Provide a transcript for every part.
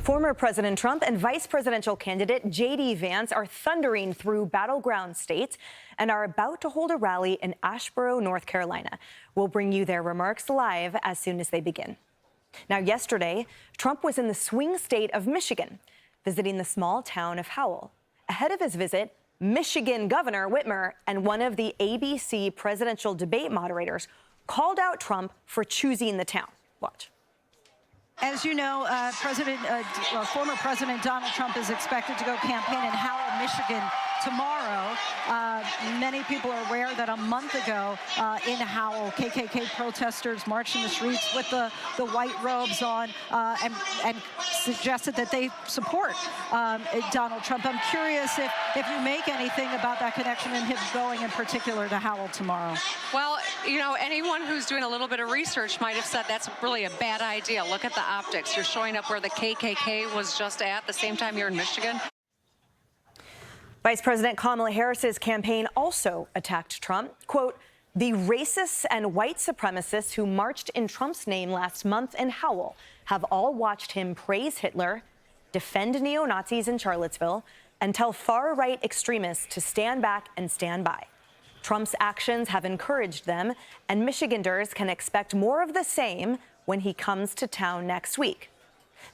Former President Trump and vice presidential candidate J.D. Vance are thundering through battleground states and are about to hold a rally in Asheboro, North Carolina. We'll bring you their remarks live as soon as they begin. Now, yesterday, Trump was in the swing state of Michigan, visiting the small town of Howell. Ahead of his visit, Michigan Governor Whitmer and one of the ABC presidential debate moderators called out Trump for choosing the town. Watch. As you know, former President Donald Trump is expected to go campaign in Howell, Michigan tomorrow. Many people are aware that a month ago in Howell, KKK protesters marched in the streets with the white robes on and suggested that they support Donald Trump. I'm curious if you make anything about that connection and him going in particular to Howell tomorrow. Well, you know, anyone who's doing a little bit of research might have said that's really a bad idea. Look at the optics. You're showing up where the KKK was just at the same time you're in Michigan. Vice President Kamala Harris's campaign also attacked Trump. Quote, the racists and white supremacists who marched in Trump's name last month in Howell have all watched him praise Hitler, defend neo-Nazis in Charlottesville, and tell far-right extremists to stand back and stand by. Trump's actions have encouraged them, and Michiganders can expect more of the same when he comes to town next week.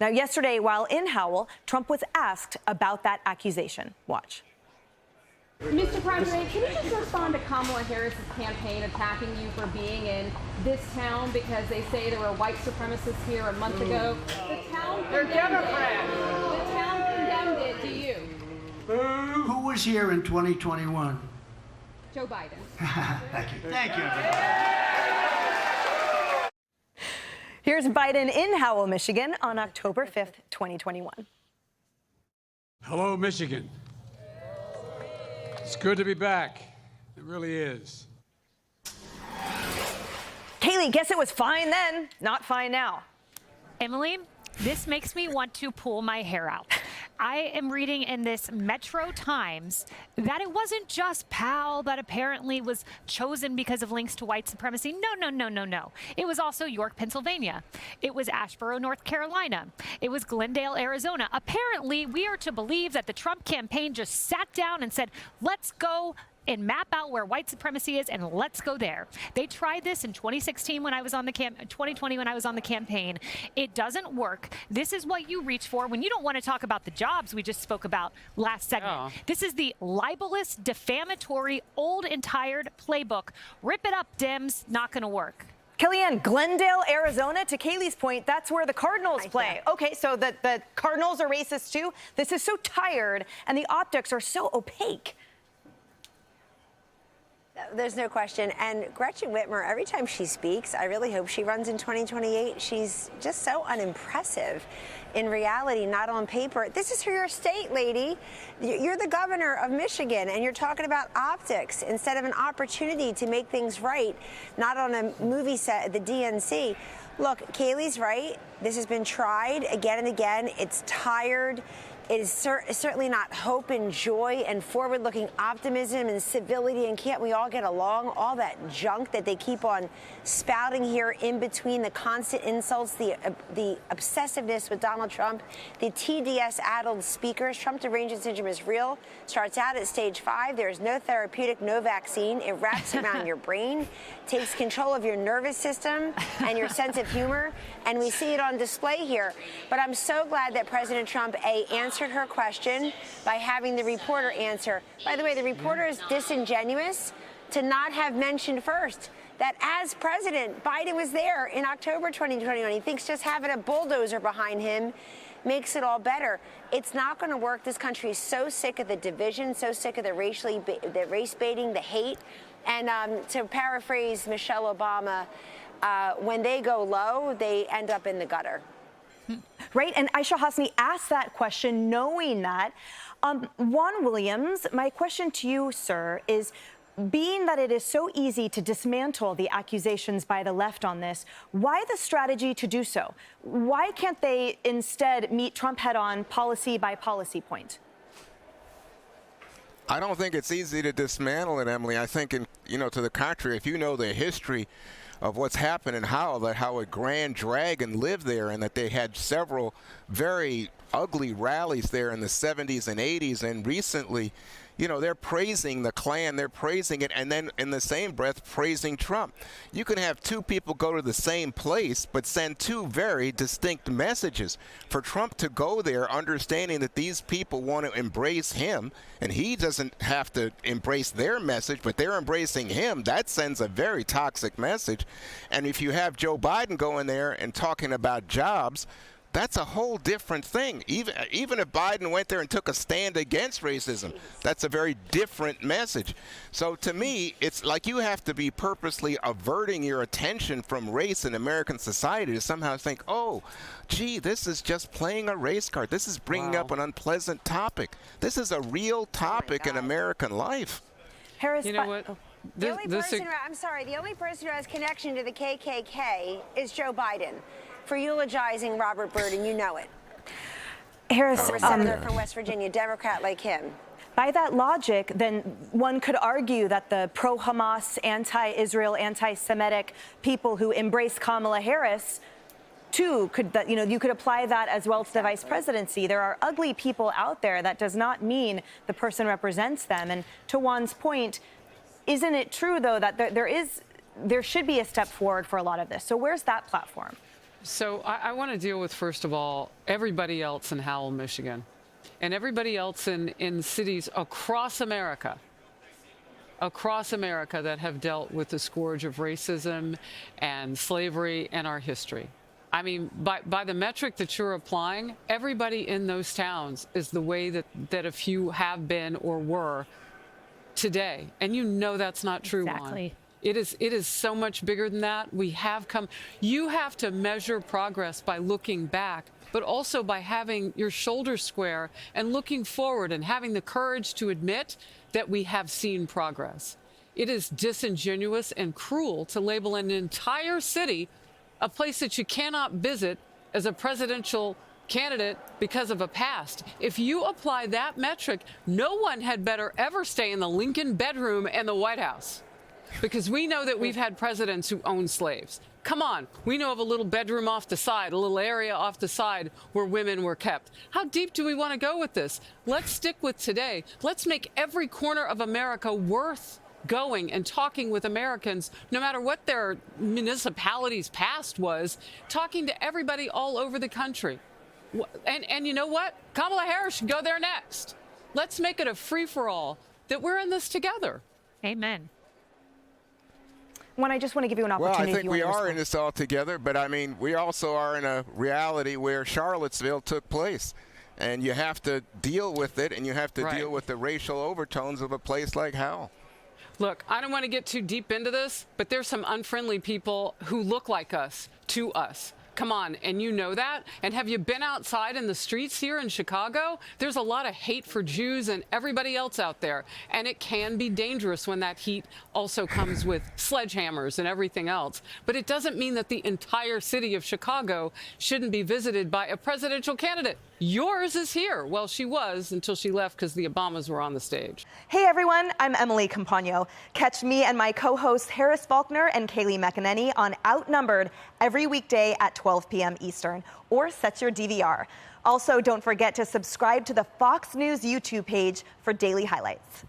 Now, yesterday, while in Howell, Trump was asked about that accusation. Watch. Mr. President, can you just respond to Kamala Harris's campaign attacking you for being in this town because they say there were white supremacists here a month ago? The town condemned it. The town condemned it. Do you? Who was here in 2021? Joe Biden. Thank you. Thank you. Here's Biden in Howell, Michigan on October 5th, 2021. Hello, Michigan. It's good to be back. It really is. Kaylee, guess it was fine then, not fine now. Emily, this makes me want to pull my hair out. I am reading in this Metro Times that it wasn't just Powell that apparently was chosen because of links to white supremacy. No. It was also York, Pennsylvania. It was Asheboro, North Carolina. It was Glendale, Arizona. Apparently, we are to believe that the Trump campaign just sat down and said, let's go and map out where white supremacy is, and let's go there. They tried this in 2016 when I was on the 2020 when I was on the campaign. It doesn't work. This is what you reach for when you don't want to talk about the jobs we just spoke about last segment. Oh. This is the libelous, defamatory, old and tired playbook. Rip it up, Dems. Not going to work. Kellyanne, Glendale, Arizona, to Kaylee's point, that's where the Cardinals play. Okay, so the Cardinals are racist too? This is so tired, and the optics are so opaque. There's no question. And Gretchen Whitmer, every time she speaks, I really hope she runs in 2028. She's just so unimpressive in reality, not on paper. This is for your state, lady. You're the governor of Michigan, and you're talking about optics instead of an opportunity to make things right, not on a movie set at the DNC. Look, Kaylee's right. This has been tried again and again. It's tired. It is certainly not hope and joy and forward-looking optimism and civility and can't we all get along, all that junk that they keep on spouting here in between the constant insults, the obsessiveness with Donald Trump, the TDS-addled speakers. Trump derangement syndrome is real. Starts out at stage 5. There is no therapeutic, no vaccine. It wraps around your brain, takes control of your nervous system and your sense of humor, and we see it on display here. But I'm so glad that President Trump, answered her question by having the reporter answer. By the way, the reporter is disingenuous to not have mentioned first that as president, Biden was there in October 2021. He thinks just having a bulldozer behind him makes it all better. It's not going to work. This country is so sick of the division, so sick of the race baiting, the hate. And to paraphrase Michelle Obama, when they go low, they end up in the gutter. Right, and Aisha Hasmi asked that question knowing that. Juan Williams, my question to you, sir, is being that it is so easy to dismantle the accusations by the left on this, why the strategy to do so? Why can't they instead meet Trump head-on, policy by policy point? I don't think it's easy to dismantle it, Emily. I think, to the contrary, if you know the history of what's happened in Howell, that how a Grand Dragon lived there and that they had several very ugly rallies there in the 70s and 80s, and recently, you know, they're praising the Klan, they're praising it, and then in the same breath praising Trump. You can have two people go to the same place but send two very distinct messages. For Trump to go there understanding that these people want to embrace him and he doesn't have to embrace their message, but they're embracing him, that sends a very toxic message. And if you have Joe Biden going there and talking about jobs, that's a whole different thing. Even if Biden went there and took a stand against racism, that's a very different message. So to me, it's like you have to be purposely averting your attention from race in American society to somehow think, oh, gee, this is just playing a race card. This is bringing up an unpleasant topic. This is a real topic in American life. Harris, you know what? The only person who has connection to the KKK is Joe Biden, for eulogizing Robert Byrd, and you know it. Harris, Senator from West Virginia, Democrat like him. By that logic, then one could argue that the pro-Hamas, anti-Israel, anti-Semitic people who embrace Kamala Harris, too, you could apply that as well to the vice presidency. There are ugly people out there. That does not mean the person represents them. And to Juan's point, isn't it true, though, that there should be a step forward for a lot of this? So where's that platform? So I want to deal with, first of all, everybody else in Howell, Michigan, and everybody else in cities across America that have dealt with the scourge of racism and slavery and our history. I mean, by the metric that you're applying, everybody in those towns is the way that a few have been or were today. And you know that's not true, Exactly. Juan. It is so much bigger than that. You have to measure progress by looking back, but also by having your shoulders square and looking forward and having the courage to admit that we have seen progress. It is disingenuous and cruel to label an entire city a place that you cannot visit as a presidential candidate because of a past. If you apply that metric, no one had better ever stay in the Lincoln bedroom in the White House. Because we know that we've had presidents who owned slaves. Come on, we know of a little bedroom off the side, a little area off the side where women were kept. How deep do we want to go with this? Let's stick with today. Let's make every corner of America worth going and talking with Americans, no matter what their municipality's past was, talking to everybody all over the country. And you know what? Kamala Harris should go there next. Let's make it a free-for-all that we're in this together. Amen. When I just want to give you an opportunity. Well, I think we are in this all together, but I mean, we also are in a reality where Charlottesville took place. And you have to deal with it, and you have to deal with the racial overtones of a place like Howell. Look, I don't want to get too deep into this, but there's some unfriendly people who look like us to us. Come on, and you know that. And have you been outside in the streets here in Chicago? There's a lot of hate for Jews and everybody else out there. And it can be dangerous when that heat also comes with sledgehammers and everything else. But it doesn't mean that the entire city of Chicago shouldn't be visited by a presidential candidate. Yours is here. Well, she was until she left because the Obamas were on the stage. Hey, everyone. I'm Emily Campagno. Catch me and my co-hosts Harris Faulkner and Kaylee McEnany on Outnumbered every weekday at 12 p.m. Eastern, or set your DVR. Also, don't forget to subscribe to the Fox News YouTube page for daily highlights.